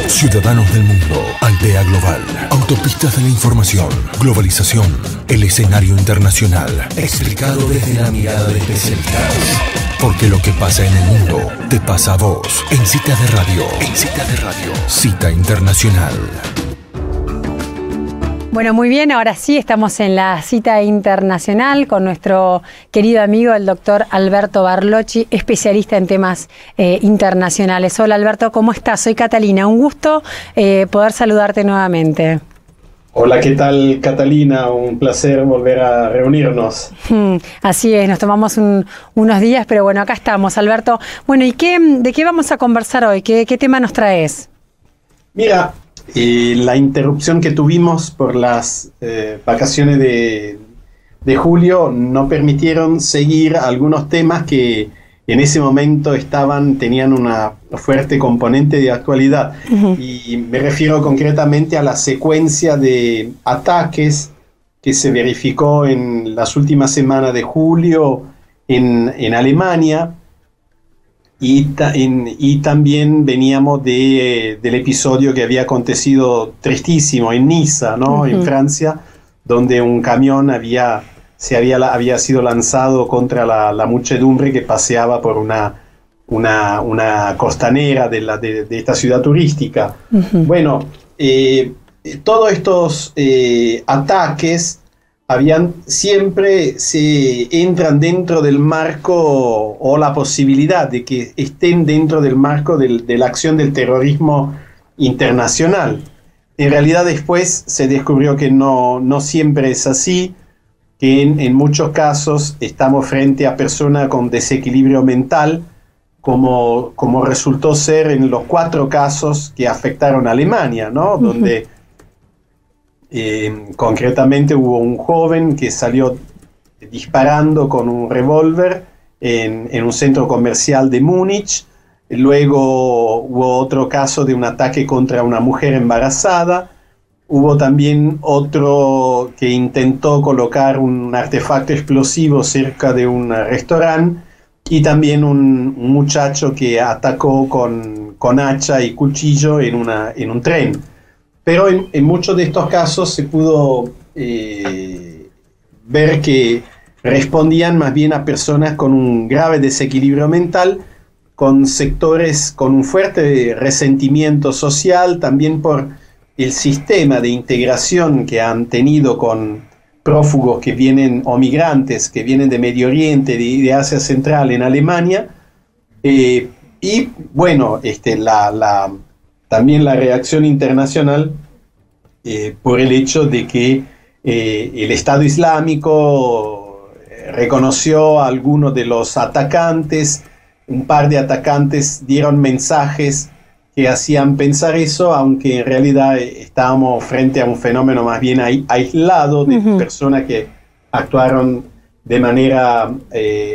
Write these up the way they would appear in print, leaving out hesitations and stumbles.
Ciudadanos del mundo, aldea global, autopistas de la información, globalización, el escenario internacional, explicado desde la mirada de especialistas. Porque lo que pasa en el mundo, te pasa a vos, en Cita de Radio. Cita Internacional. Bueno, muy bien, ahora sí estamos en la Cita Internacional con nuestro querido amigo, el doctor Alberto Barlocci, especialista en temas internacionales. Hola Alberto, ¿cómo estás? Soy Catalina, un gusto poder saludarte nuevamente. Hola, ¿qué tal Catalina? Un placer volver a reunirnos. Así es, nos tomamos unos días, pero bueno, acá estamos, Alberto. Bueno, ¿y de qué vamos a conversar hoy? ¿Qué tema nos traes? Mira, la interrupción que tuvimos por las vacaciones de julio no permitieron seguir algunos temas que en ese momento tenían una fuerte componente de actualidad. Uh-huh. Y me refiero concretamente a la secuencia de ataques que se verificó en las últimas semanas de julio en Alemania. Y también veníamos del episodio que había acontecido tristísimo en Niza, ¿no? Uh-huh. En Francia, donde un camión había sido lanzado contra la muchedumbre que paseaba por una costanera de esta ciudad turística. Uh-huh. Bueno, todos estos ataques siempre se entran dentro del marco, o la posibilidad de que estén dentro del marco de la acción del terrorismo internacional. En realidad después se descubrió que no siempre es así, que en muchos casos estamos frente a personas con desequilibrio mental, como resultó ser en los 4 casos que afectaron a Alemania, ¿no? Uh-huh. Donde concretamente hubo un joven que salió disparando con un revólver en un centro comercial de Múnich. Luego hubo otro caso de un ataque contra una mujer embarazada. Hubo también otro que intentó colocar un artefacto explosivo cerca de un restaurante, y también un muchacho que atacó con hacha y cuchillo en un tren. Pero en muchos de estos casos se pudo ver que respondían más bien a personas con un grave desequilibrio mental, con sectores con un fuerte resentimiento social, también por el sistema de integración que han tenido con prófugos que vienen, o migrantes que vienen de Medio Oriente, de Asia Central en Alemania. Y bueno, también la reacción internacional por el hecho de que el Estado Islámico reconoció a algunos de los atacantes. Un par de atacantes dieron mensajes que hacían pensar eso, aunque en realidad estábamos frente a un fenómeno más bien aislado de uh-huh. personas que actuaron de manera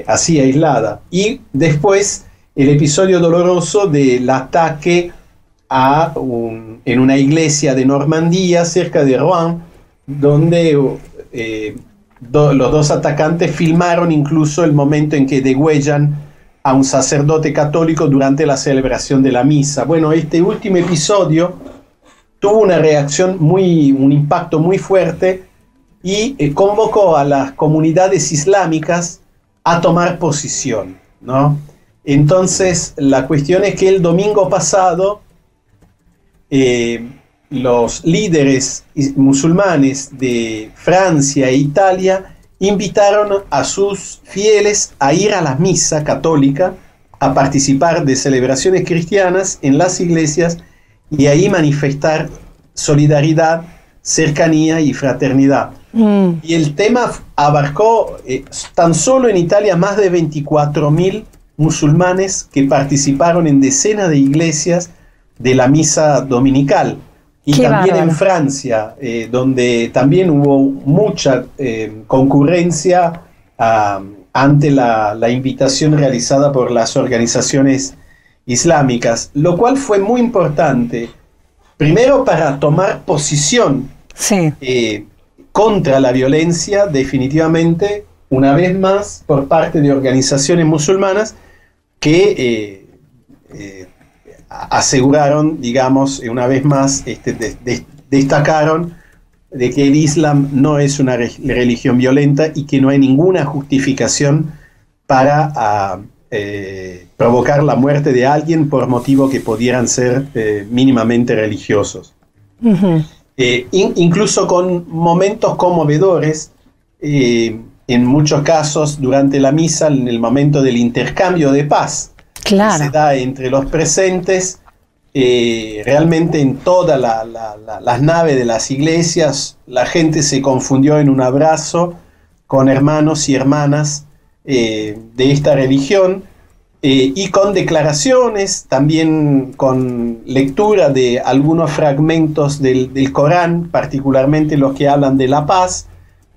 así aislada. Y después el episodio doloroso del ataque en una iglesia de Normandía, cerca de Rouen, donde los 2 atacantes filmaron incluso el momento en que degüellan a un sacerdote católico durante la celebración de la misa. Bueno, este último episodio tuvo un impacto muy fuerte, y convocó a las comunidades islámicas a tomar posición, ¿no? Entonces, la cuestión es que el domingo pasado los líderes musulmanes de Francia e Italia invitaron a sus fieles a ir a la misa católica, a participar de celebraciones cristianas en las iglesias y ahí manifestar solidaridad, cercanía y fraternidad. Y el tema abarcó tan solo en Italia más de 24.000 musulmanes que participaron en decenas de iglesias de la misa dominical. Y qué también bárbaro. En Francia, donde también hubo mucha concurrencia ante la invitación realizada por las organizaciones islámicas, lo cual fue muy importante, primero para tomar posición sí. Contra la violencia, definitivamente, una vez más, por parte de organizaciones musulmanas que aseguraron, digamos, una vez más, destacaron de que el Islam no es una religión violenta y que no hay ninguna justificación para provocar la muerte de alguien por motivo que pudieran ser mínimamente religiosos. Uh-huh. Incluso con momentos conmovedores, en muchos casos durante la misa, en el momento del intercambio de paz, claro, que se da entre los presentes, realmente en todas las naves de las iglesias la gente se confundió en un abrazo con hermanos y hermanas de esta religión, y con declaraciones, también con lectura de algunos fragmentos del Corán, particularmente los que hablan de la paz.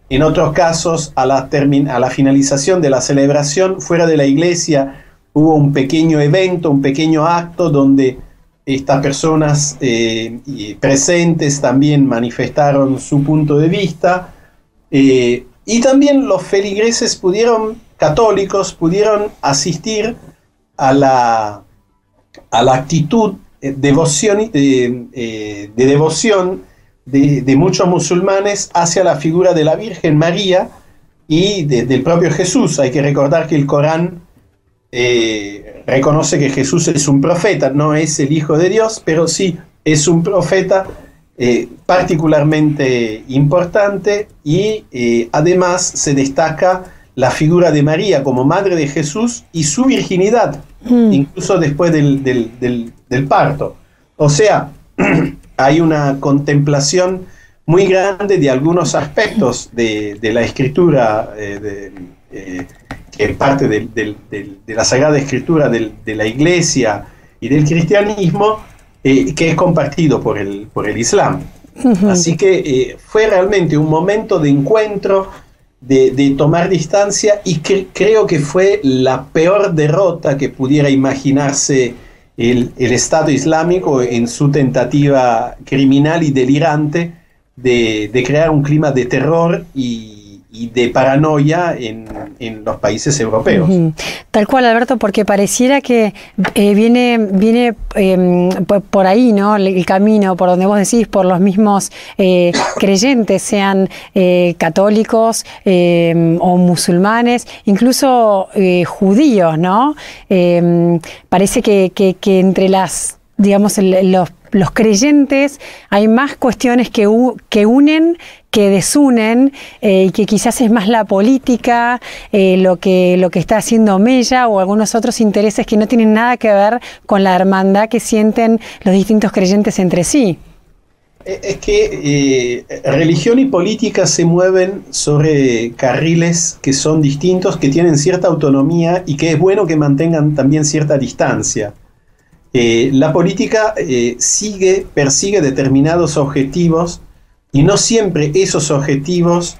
En otros casos, a la finalización de la celebración, fuera de la iglesia, hubo un pequeño evento, un pequeño acto donde estas personas presentes también manifestaron su punto de vista, y también los feligreses católicos pudieron asistir a la actitud de devoción de muchos musulmanes hacia la figura de la Virgen María y del propio Jesús. Hay que recordar que el Corán reconoce que Jesús es un profeta, no es el Hijo de Dios, pero sí es un profeta particularmente importante, y además se destaca la figura de María como madre de Jesús y su virginidad, incluso después del parto. O sea, hay una contemplación muy grande de algunos aspectos de la escritura, que es parte de la Sagrada Escritura de la Iglesia y del cristianismo, que es compartido por el Islam. Uh-huh. Así que fue realmente un momento de encuentro, de tomar distancia, y creo que fue la peor derrota que pudiera imaginarse el Estado Islámico en su tentativa criminal y delirante de crear un clima de terror y de paranoia en los países europeos. Uh-huh. Tal cual, Alberto, porque pareciera que viene por ahí, ¿no? El camino, por donde vos decís, por los mismos creyentes, sean católicos o musulmanes, incluso judíos, ¿no? Parece que entre los creyentes hay más cuestiones que unen que desunen, y que quizás es más la política, lo que está haciendo mella, o algunos otros intereses que no tienen nada que ver con la hermandad que sienten los distintos creyentes entre sí. Es que religión y política se mueven sobre carriles que son distintos, que tienen cierta autonomía y que es bueno que mantengan también cierta distancia. La política persigue determinados objetivos, y no siempre esos objetivos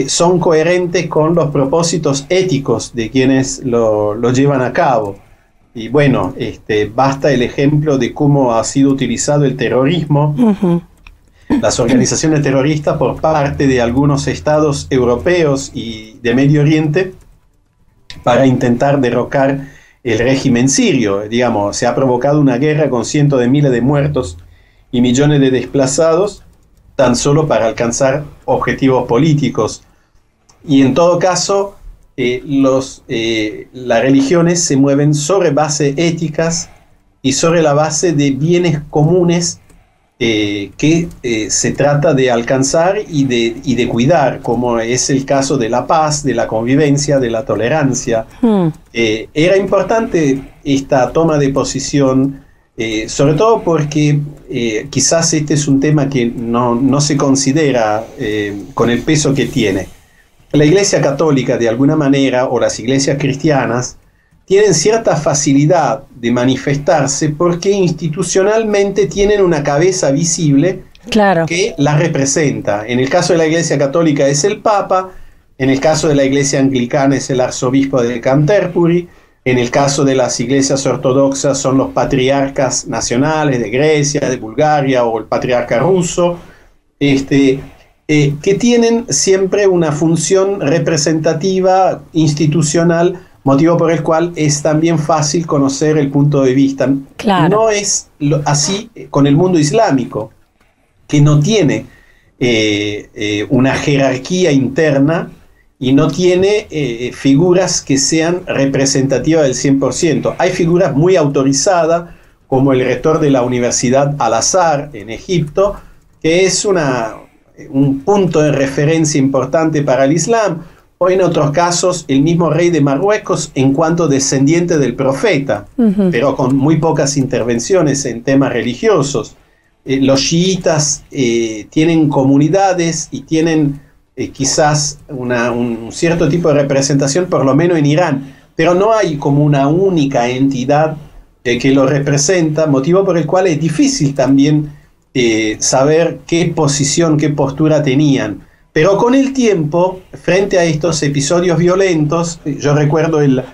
son coherentes con los propósitos éticos de quienes lo llevan a cabo. Y bueno, basta el ejemplo de cómo ha sido utilizado el terrorismo, uh-huh, las organizaciones terroristas por parte de algunos estados europeos y de Medio Oriente para intentar derrocar el régimen sirio. Digamos, se ha provocado una guerra con cientos de miles de muertos y millones de desplazados, tan solo para alcanzar objetivos políticos. Y en todo caso, las religiones se mueven sobre bases éticas y sobre la base de bienes comunes que se trata de alcanzar y de cuidar, como es el caso de la paz, de la convivencia, de la tolerancia. Era importante esta toma de posición, sobre todo porque quizás este es un tema que no se considera con el peso que tiene. La Iglesia Católica, de alguna manera, o las iglesias cristianas, tienen cierta facilidad de manifestarse porque institucionalmente tienen una cabeza visible, claro, que la representa. En el caso de la Iglesia Católica es el Papa, en el caso de la Iglesia Anglicana es el Arzobispo de Canterbury, en el caso de las iglesias ortodoxas son los patriarcas nacionales de Grecia, de Bulgaria, o el patriarca ruso, que tienen siempre una función representativa, institucional, motivo por el cual es también fácil conocer el punto de vista. Claro. No es así con el mundo islámico, que no tiene una jerarquía interna y no tiene figuras que sean representativas del 100%. Hay figuras muy autorizadas, como el rector de la Universidad Al-Azhar en Egipto, que es un punto de referencia importante para el Islam, o en otros casos el mismo rey de Marruecos en cuanto descendiente del profeta, pero con muy pocas intervenciones en temas religiosos. Los chiitas tienen comunidades y tienen quizás un cierto tipo de representación, por lo menos en Irán, pero no hay como una única entidad que lo representa, motivo por el cual es difícil también saber qué posición, qué postura tenían. Pero con el tiempo, frente a estos episodios violentos, yo recuerdo el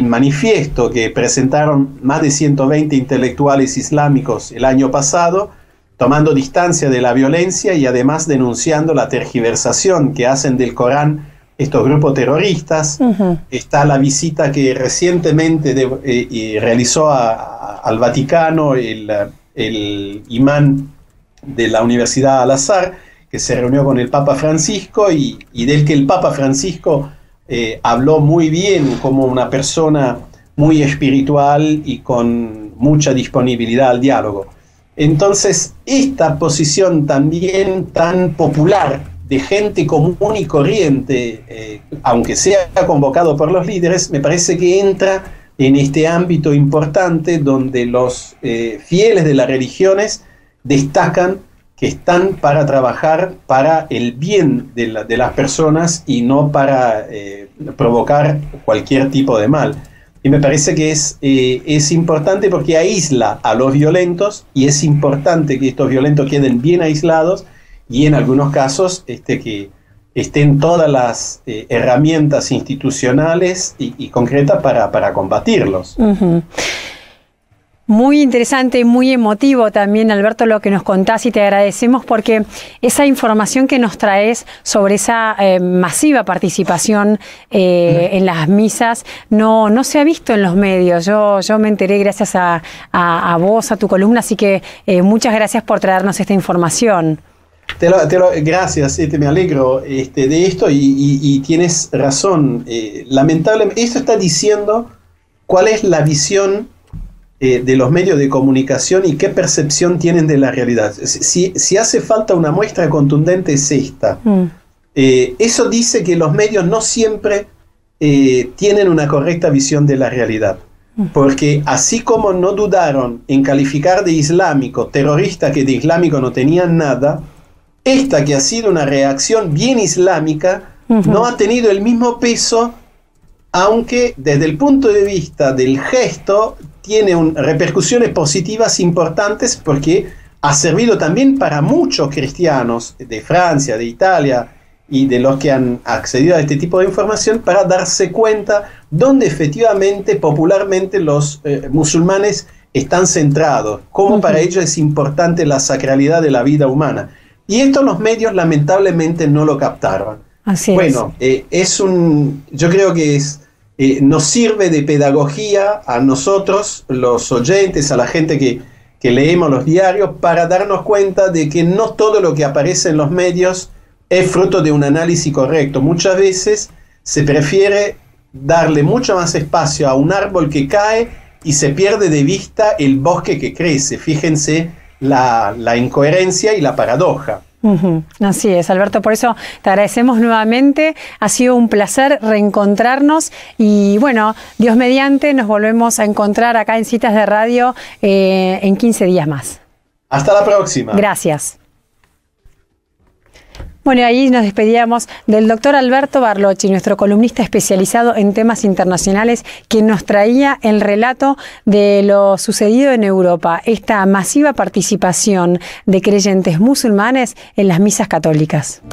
manifiesto que presentaron más de 120 intelectuales islámicos el año pasado, tomando distancia de la violencia y además denunciando la tergiversación que hacen del Corán estos grupos terroristas. Está la visita que recientemente realizó al Vaticano el imán de la Universidad Al-Azhar, que se reunió con el Papa Francisco y del que el Papa Francisco habló muy bien como una persona muy espiritual y con mucha disponibilidad al diálogo. Entonces, esta posición también tan popular de gente común y corriente, aunque sea convocado por los líderes, me parece que entra en este ámbito importante donde los fieles de las religiones destacan que están para trabajar para el bien de las personas y no para provocar cualquier tipo de mal. Y me parece que es importante porque aísla a los violentos, y es importante que estos violentos queden bien aislados y en algunos casos que estén todas las herramientas institucionales y concretas para combatirlos. Muy interesante y muy emotivo también, Alberto, lo que nos contás, y te agradecemos porque esa información que nos traes sobre esa masiva participación en las misas no se ha visto en los medios. Yo me enteré gracias a vos, a tu columna, así que muchas gracias por traernos esta información. Gracias, me alegro de esto y tienes razón. Lamentablemente, esto está diciendo cuál es la visión de los medios de comunicación y qué percepción tienen de la realidad. Si hace falta una muestra contundente es esta. Eso dice que los medios no siempre tienen una correcta visión de la realidad. Porque así como no dudaron en calificar de islámico terroristas que de islámico no tenían nada, esta que ha sido una reacción bien islámica no ha tenido el mismo peso, aunque desde el punto de vista del gesto tiene repercusiones positivas importantes, porque ha servido también para muchos cristianos de Francia, de Italia y de los que han accedido a este tipo de información para darse cuenta dónde efectivamente, popularmente, los musulmanes están centrados, cómo para ellos es importante la sacralidad de la vida humana. Y esto los medios lamentablemente no lo captaron. Así bueno, yo creo que nos sirve de pedagogía a nosotros, los oyentes, a la gente que leemos los diarios, para darnos cuenta de que no todo lo que aparece en los medios es fruto de un análisis correcto. Muchas veces se prefiere darle mucho más espacio a un árbol que cae y se pierde de vista el bosque que crece. Fíjense la incoherencia y la paradoja. Así es, Alberto, por eso te agradecemos nuevamente, ha sido un placer reencontrarnos y bueno, Dios mediante, nos volvemos a encontrar acá en Citas de Radio en 15 días más. Hasta la próxima. Gracias. Bueno, y ahí nos despedíamos del doctor Alberto Barlocci, nuestro columnista especializado en temas internacionales, quien nos traía el relato de lo sucedido en Europa, esta masiva participación de creyentes musulmanes en las misas católicas.